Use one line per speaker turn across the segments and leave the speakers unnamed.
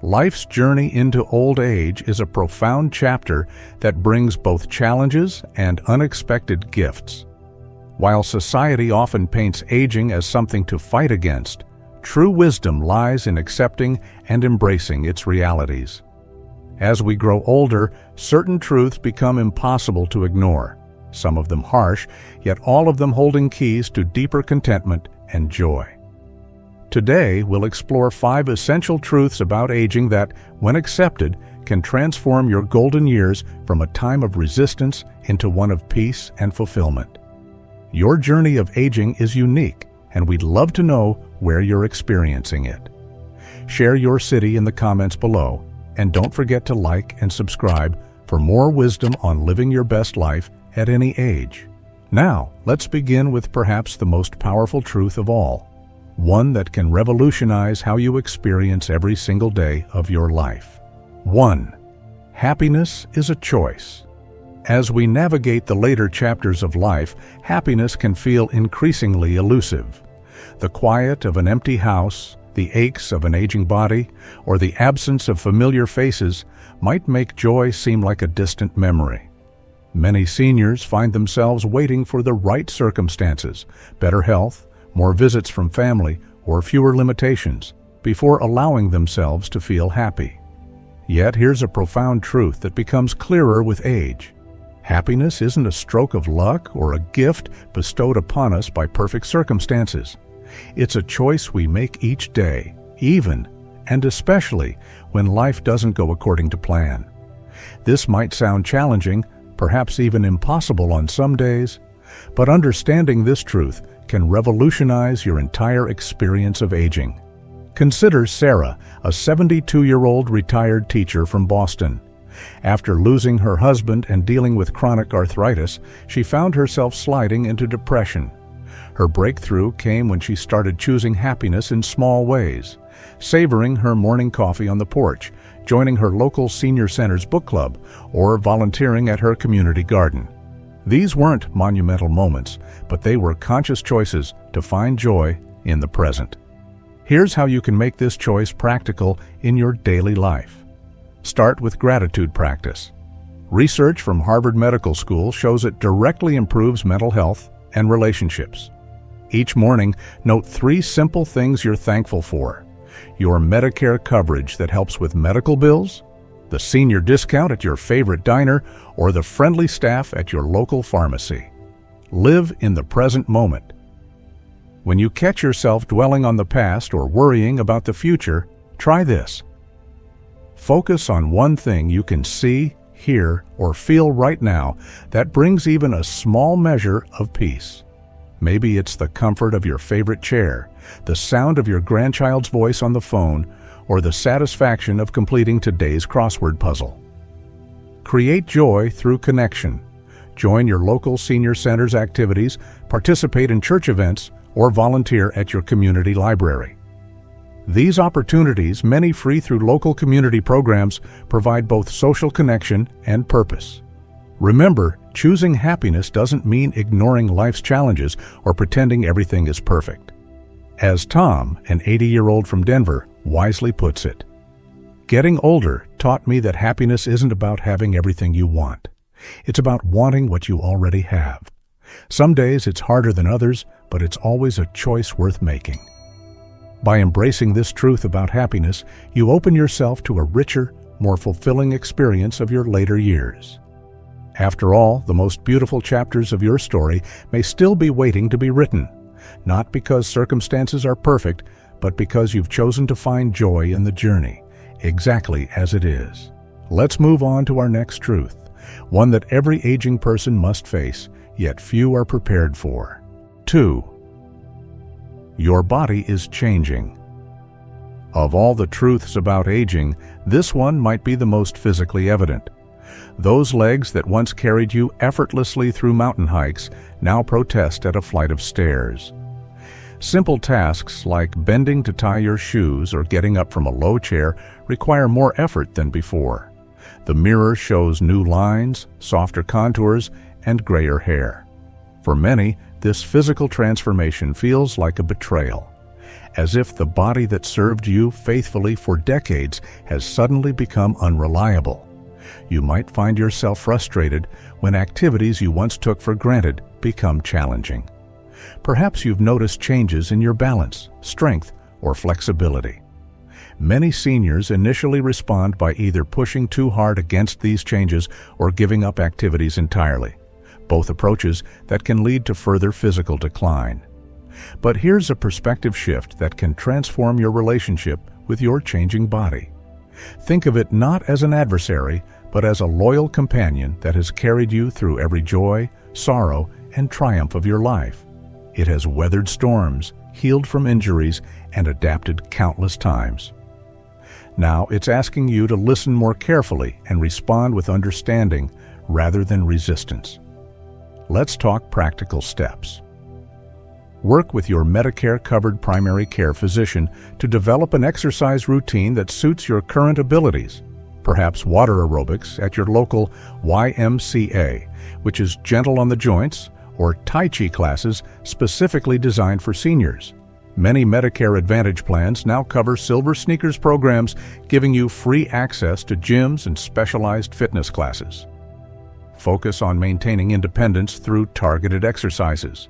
Life's journey into old age is a profound chapter that brings both challenges and unexpected gifts. While society often paints aging as something to fight against, true wisdom lies in accepting and embracing its realities. As we grow older, certain truths become impossible to ignore, some of them harsh, yet all of them holding keys to deeper contentment and joy. Today, we'll explore 5 essential truths about aging that, when accepted, can transform your golden years from a time of resistance into one of peace and fulfillment. Your journey of aging is unique, and we'd love to know where you're experiencing it. Share your city in the comments below, and don't forget to like and subscribe for more wisdom on living your best life at any age. Now, let's begin with perhaps the most powerful truth of all, one that can revolutionize how you experience every single day of your life. 1. Happiness is a choice. As we navigate the later chapters of life, happiness can feel increasingly elusive. The quiet of an empty house, the aches of an aging body, or the absence of familiar faces might make joy seem like a distant memory. Many seniors find themselves waiting for the right circumstances, better health, more visits from family, or fewer limitations, before allowing themselves to feel happy. Yet here's a profound truth that becomes clearer with age. Happiness isn't a stroke of luck or a gift bestowed upon us by perfect circumstances. It's a choice we make each day, even and especially when life doesn't go according to plan. This might sound challenging, perhaps even impossible on some days, but understanding this truth can revolutionize your entire experience of aging. Consider Sarah, a 72-year-old retired teacher from Boston. After losing her husband and dealing with chronic arthritis, she found herself sliding into depression. Her breakthrough came when she started choosing happiness in small ways, savoring her morning coffee on the porch, joining her local senior center's book club, or volunteering at her community garden. These weren't monumental moments, but they were conscious choices to find joy in the present. Here's how you can make this choice practical in your daily life. Start with gratitude practice. Research from Harvard Medical School shows it directly improves mental health and relationships. Each morning, note 3 simple things you're thankful for: your Medicare coverage that helps with medical bills, the senior discount at your favorite diner, or the friendly staff at your local pharmacy. Live in the present moment. When you catch yourself dwelling on the past or worrying about the future, try this. Focus on one thing you can see, hear, or feel right now that brings even a small measure of peace. Maybe it's the comfort of your favorite chair, the sound of your grandchild's voice on the phone, or the satisfaction of completing today's crossword puzzle. Create joy through connection. Join your local senior center's activities, participate in church events, or volunteer at your community library. These opportunities, many free through local community programs, provide both social connection and purpose. Remember, choosing happiness doesn't mean ignoring life's challenges or pretending everything is perfect. As Tom, an 80-year-old from Denver, wisely puts it, "Getting older taught me that happiness isn't about having everything you want. It's about wanting what you already have. Some days it's harder than others, but it's always a choice worth making." By embracing this truth about happiness, you open yourself to a richer, more fulfilling experience of your later years. After all, the most beautiful chapters of your story may still be waiting to be written, not because circumstances are perfect, but because you've chosen to find joy in the journey, exactly as it is. Let's move on to our next truth, one that every aging person must face, yet few are prepared for. 2. Your body is changing. Of all the truths about aging, this one might be the most physically evident. Those legs that once carried you effortlessly through mountain hikes now protest at a flight of stairs. Simple tasks like bending to tie your shoes or getting up from a low chair require more effort than before. The mirror shows new lines, softer contours, and grayer hair. For many, this physical transformation feels like a betrayal. as if the body that served you faithfully for decades has suddenly become unreliable. You might find yourself frustrated when activities you once took for granted become challenging. Perhaps you've noticed changes in your balance, strength, or flexibility. Many seniors initially respond by either pushing too hard against these changes or giving up activities entirely, both approaches that can lead to further physical decline. But here's a perspective shift that can transform your relationship with your changing body. Think of it not as an adversary, but as a loyal companion that has carried you through every joy, sorrow, and triumph of your life. It has weathered storms, healed from injuries, and adapted countless times. Now it's asking you to listen more carefully and respond with understanding rather than resistance. Let's talk practical steps. Work with your Medicare-covered primary care physician to develop an exercise routine that suits your current abilities. Perhaps water aerobics at your local YMCA, which is gentle on the joints, or Tai Chi classes specifically designed for seniors. Many Medicare Advantage plans now cover Silver Sneakers programs, giving you free access to gyms and specialized fitness classes. Focus on maintaining independence through targeted exercises.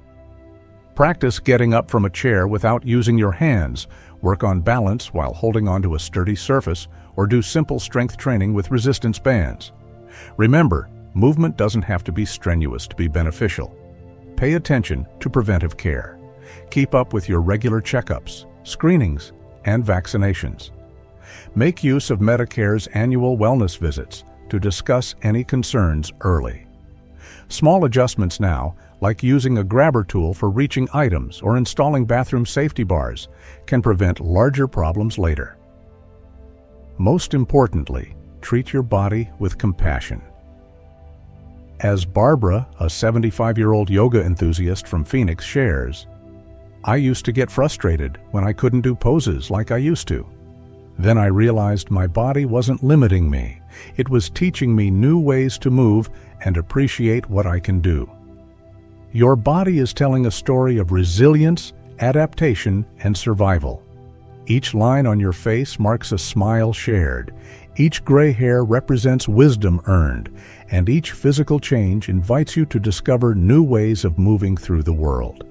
Practice getting up from a chair without using your hands, work on balance while holding onto a sturdy surface, or do simple strength training with resistance bands. Remember, movement doesn't have to be strenuous to be beneficial. Pay attention to preventive care. Keep up with your regular checkups, screenings, and vaccinations. Make use of Medicare's annual wellness visits to discuss any concerns early. Small adjustments now, like using a grabber tool for reaching items or installing bathroom safety bars, can prevent larger problems later. Most importantly, treat your body with compassion. As Barbara, a 75-year-old yoga enthusiast from Phoenix, shares, "I used to get frustrated when I couldn't do poses like I used to. Then I realized my body wasn't limiting me. It was teaching me new ways to move and appreciate what I can do." Your body is telling a story of resilience, adaptation, and survival. Each line on your face marks a smile shared. Each gray hair represents wisdom earned, and each physical change invites you to discover new ways of moving through the world.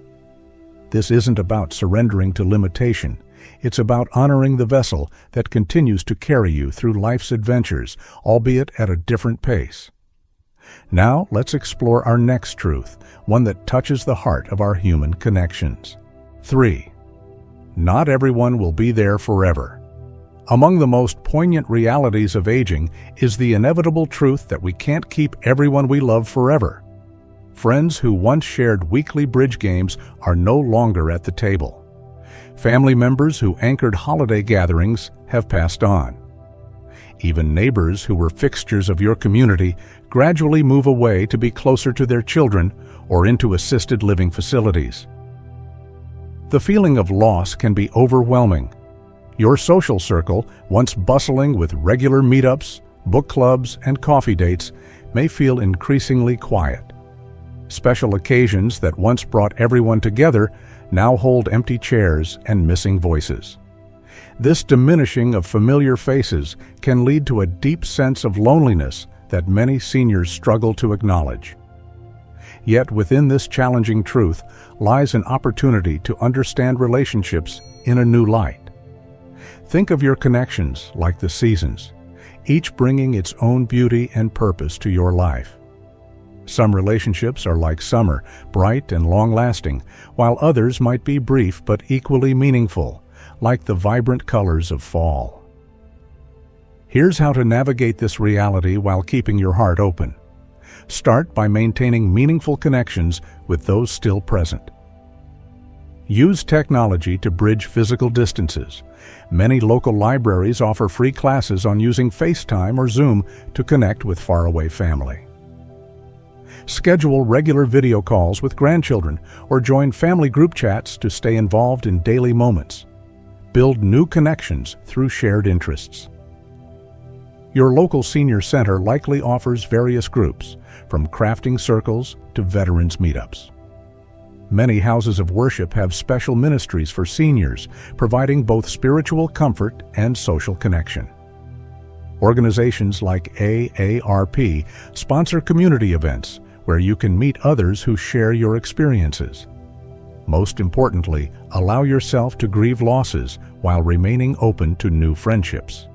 This isn't about surrendering to limitation. It's about honoring the vessel that continues to carry you through life's adventures, albeit at a different pace. Now, let's explore our next truth, one that touches the heart of our human connections. 3. Not everyone will be there forever. Among the most poignant realities of aging is the inevitable truth that we can't keep everyone we love forever. Friends who once shared weekly bridge games are no longer at the table. Family members who anchored holiday gatherings have passed on. Even neighbors who were fixtures of your community gradually move away to be closer to their children or into assisted living facilities. The feeling of loss can be overwhelming. Your social circle, once bustling with regular meetups, book clubs, and coffee dates, may feel increasingly quiet. Special occasions that once brought everyone together now hold empty chairs and missing voices. This diminishing of familiar faces can lead to a deep sense of loneliness that many seniors struggle to acknowledge. Yet within this challenging truth lies an opportunity to understand relationships in a new light. Think of your connections like the seasons, each bringing its own beauty and purpose to your life. Some relationships are like summer, bright and long-lasting, while others might be brief but equally meaningful, like the vibrant colors of fall. Here's how to navigate this reality while keeping your heart open. Start by maintaining meaningful connections with those still present. Use technology to bridge physical distances. Many local libraries offer free classes on using FaceTime or Zoom to connect with faraway family. Schedule regular video calls with grandchildren or join family group chats to stay involved in daily moments. Build new connections through shared interests. Your local senior center likely offers various groups, from crafting circles to veterans meetups. Many houses of worship have special ministries for seniors, providing both spiritual comfort and social connection. Organizations like AARP sponsor community events where you can meet others who share your experiences. Most importantly, allow yourself to grieve losses while remaining open to new friendships.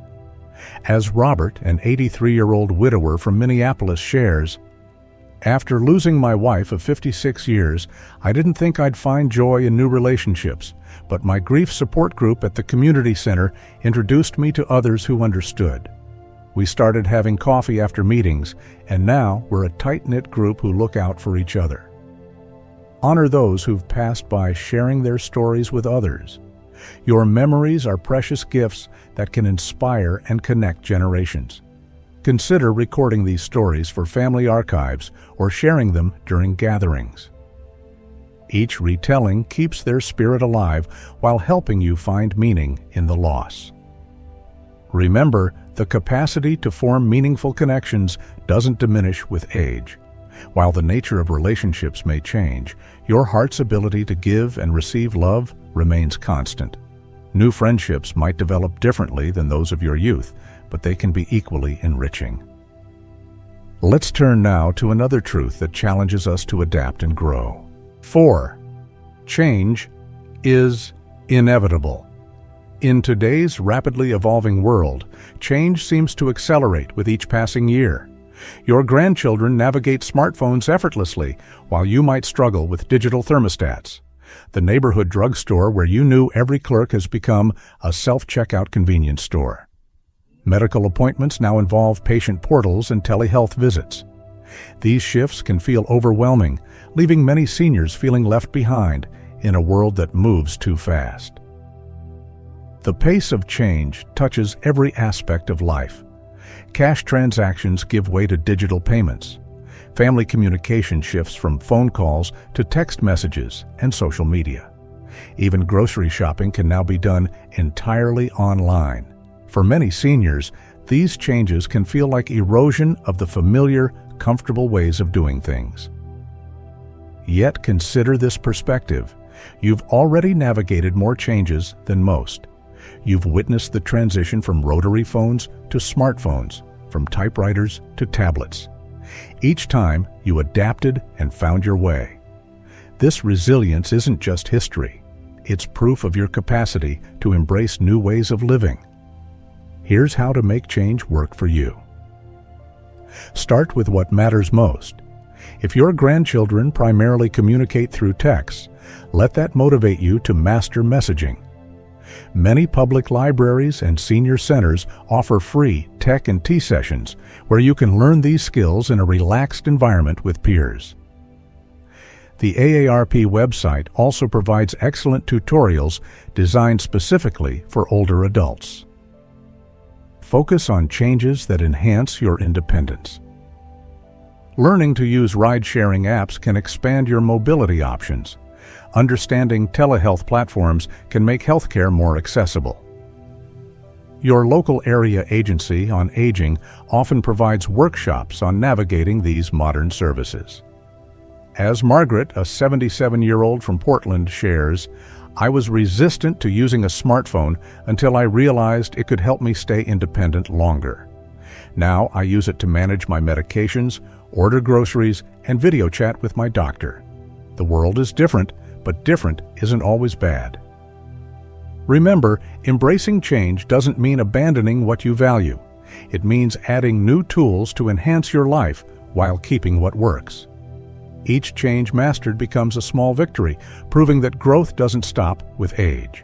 As Robert, an 83-year-old widower from Minneapolis, shares, "After losing my wife of 56 years, I didn't think I'd find joy in new relationships, but my grief support group at the community center introduced me to others who understood. We started having coffee after meetings, and now we're a tight-knit group who look out for each other." Honor those who've passed by sharing their stories with others. Your memories are precious gifts that can inspire and connect generations. Consider recording these stories for family archives or sharing them during gatherings. Each retelling keeps their spirit alive while helping you find meaning in the loss. Remember, the capacity to form meaningful connections doesn't diminish with age. While the nature of relationships may change, your heart's ability to give and receive love remains constant. New friendships might develop differently than those of your youth, but they can be equally enriching. Let's turn now to another truth that challenges us to adapt and grow. 4. Change is inevitable. In today's rapidly evolving world, change seems to accelerate with each passing year. Your grandchildren navigate smartphones effortlessly, while you might struggle with digital thermostats. The neighborhood drugstore where you knew every clerk has become a self-checkout convenience store. Medical appointments now involve patient portals and telehealth visits. These shifts can feel overwhelming, leaving many seniors feeling left behind in a world that moves too fast. The pace of change touches every aspect of life. Cash transactions give way to digital payments. Family communication shifts from phone calls to text messages and social media. Even grocery shopping can now be done entirely online. For many seniors, these changes can feel like erosion of the familiar, comfortable ways of doing things. Yet consider this perspective. You've already navigated more changes than most. You've witnessed the transition from rotary phones to smartphones, from typewriters to tablets. Each time, you adapted and found your way. This resilience isn't just history. It's proof of your capacity to embrace new ways of living. Here's how to make change work for you. Start with what matters most. If your grandchildren primarily communicate through text, let that motivate you to master messaging. Many public libraries and senior centers offer free tech and tea sessions where you can learn these skills in a relaxed environment with peers. The AARP website also provides excellent tutorials designed specifically for older adults. Focus on changes that enhance your independence. Learning to use ride-sharing apps can expand your mobility options. Understanding telehealth platforms can make healthcare more accessible. Your local area agency on aging often provides workshops on navigating these modern services. As Margaret, a 77-year-old from Portland, shares, "I was resistant to using a smartphone until I realized it could help me stay independent longer. Now I use it to manage my medications, order groceries, and video chat with my doctor. The world is different, but different isn't always bad." Remember, embracing change doesn't mean abandoning what you value. It means adding new tools to enhance your life while keeping what works. Each change mastered becomes a small victory, proving that growth doesn't stop with age.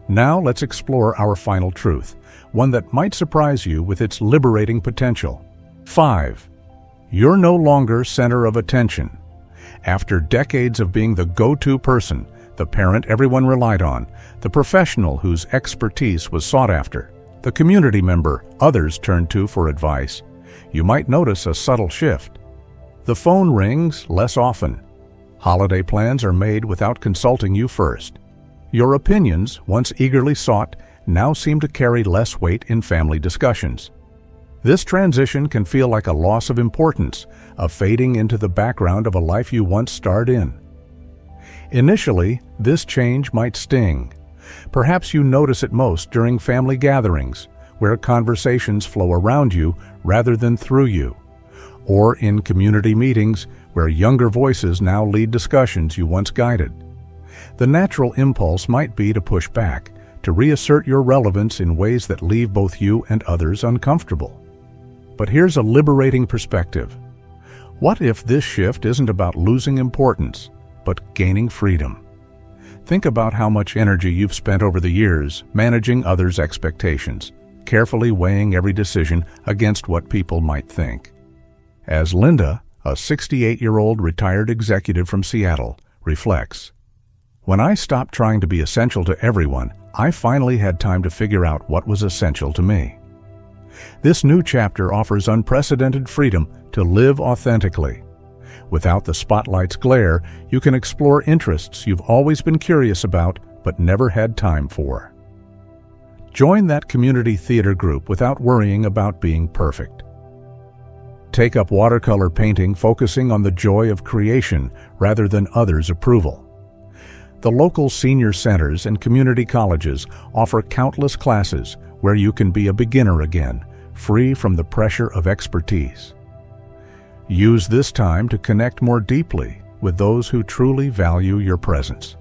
Now let's explore our final truth, one that might surprise you with its liberating potential. 5. You're no longer center of attention. After decades of being the go-to person, the parent everyone relied on, the professional whose expertise was sought after, the community member others turned to for advice, you might notice a subtle shift. The phone rings less often. Holiday plans are made without consulting you first. Your opinions, once eagerly sought, now seem to carry less weight in family discussions. This transition can feel like a loss of importance, a fading into the background of a life you once starred in. Initially, this change might sting. Perhaps you notice it most during family gatherings, where conversations flow around you rather than through you, or in community meetings where younger voices now lead discussions you once guided. The natural impulse might be to push back, to reassert your relevance in ways that leave both you and others uncomfortable. But here's a liberating perspective. What if this shift isn't about losing importance, but gaining freedom? Think about how much energy you've spent over the years managing others' expectations, carefully weighing every decision against what people might think. As Linda, a 68-year-old retired executive from Seattle, reflects, "When I stopped trying to be essential to everyone, I finally had time to figure out what was essential to me." This new chapter offers unprecedented freedom to live authentically. Without the spotlight's glare, you can explore interests you've always been curious about but never had time for. Join that community theater group without worrying about being perfect. Take up watercolor painting, focusing on the joy of creation rather than others' approval. The local senior centers and community colleges offer countless classes where you can be a beginner again, free from the pressure of expertise. Use this time to connect more deeply with those who truly value your presence.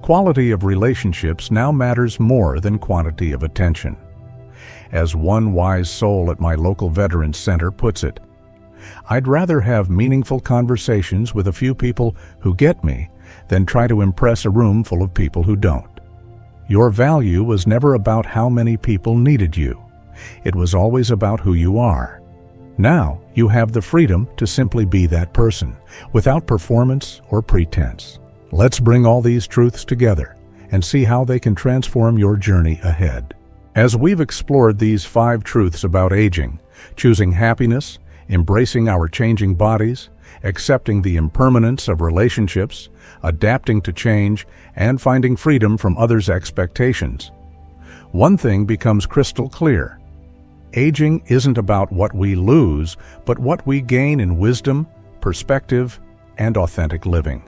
Quality of relationships now matters more than quantity of attention. As one wise soul at my local Veterans Center puts it, "I'd rather have meaningful conversations with a few people who get me than try to impress a room full of people who don't." Your value was never about how many people needed you. It was always about who you are. Now you have the freedom to simply be that person, without performance or pretense. Let's bring all these truths together and see how they can transform your journey ahead. As we've explored these 5 truths about aging, choosing happiness, embracing our changing bodies, accepting the impermanence of relationships, adapting to change, and finding freedom from others' expectations, one thing becomes crystal clear. Aging isn't about what we lose, but what we gain in wisdom, perspective, and authentic living.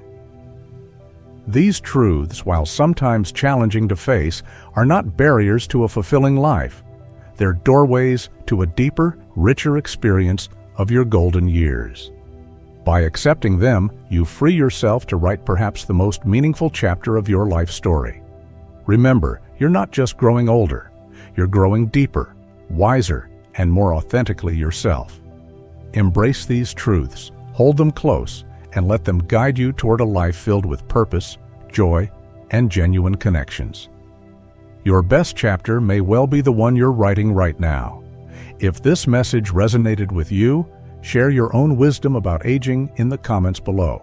These truths, while sometimes challenging to face, are not barriers to a fulfilling life. They're doorways to a deeper, richer experience of your golden years. By accepting them, you free yourself to write perhaps the most meaningful chapter of your life story. Remember, you're not just growing older, you're growing deeper, wiser, and more authentically yourself. Embrace these truths, hold them close, and let them guide you toward a life filled with purpose, joy, and genuine connections. Your best chapter may well be the one you're writing right now. If this message resonated with you, share your own wisdom about aging in the comments below.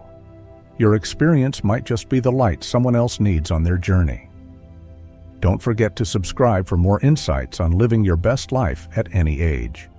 Your experience might just be the light someone else needs on their journey. Don't forget to subscribe for more insights on living your best life at any age.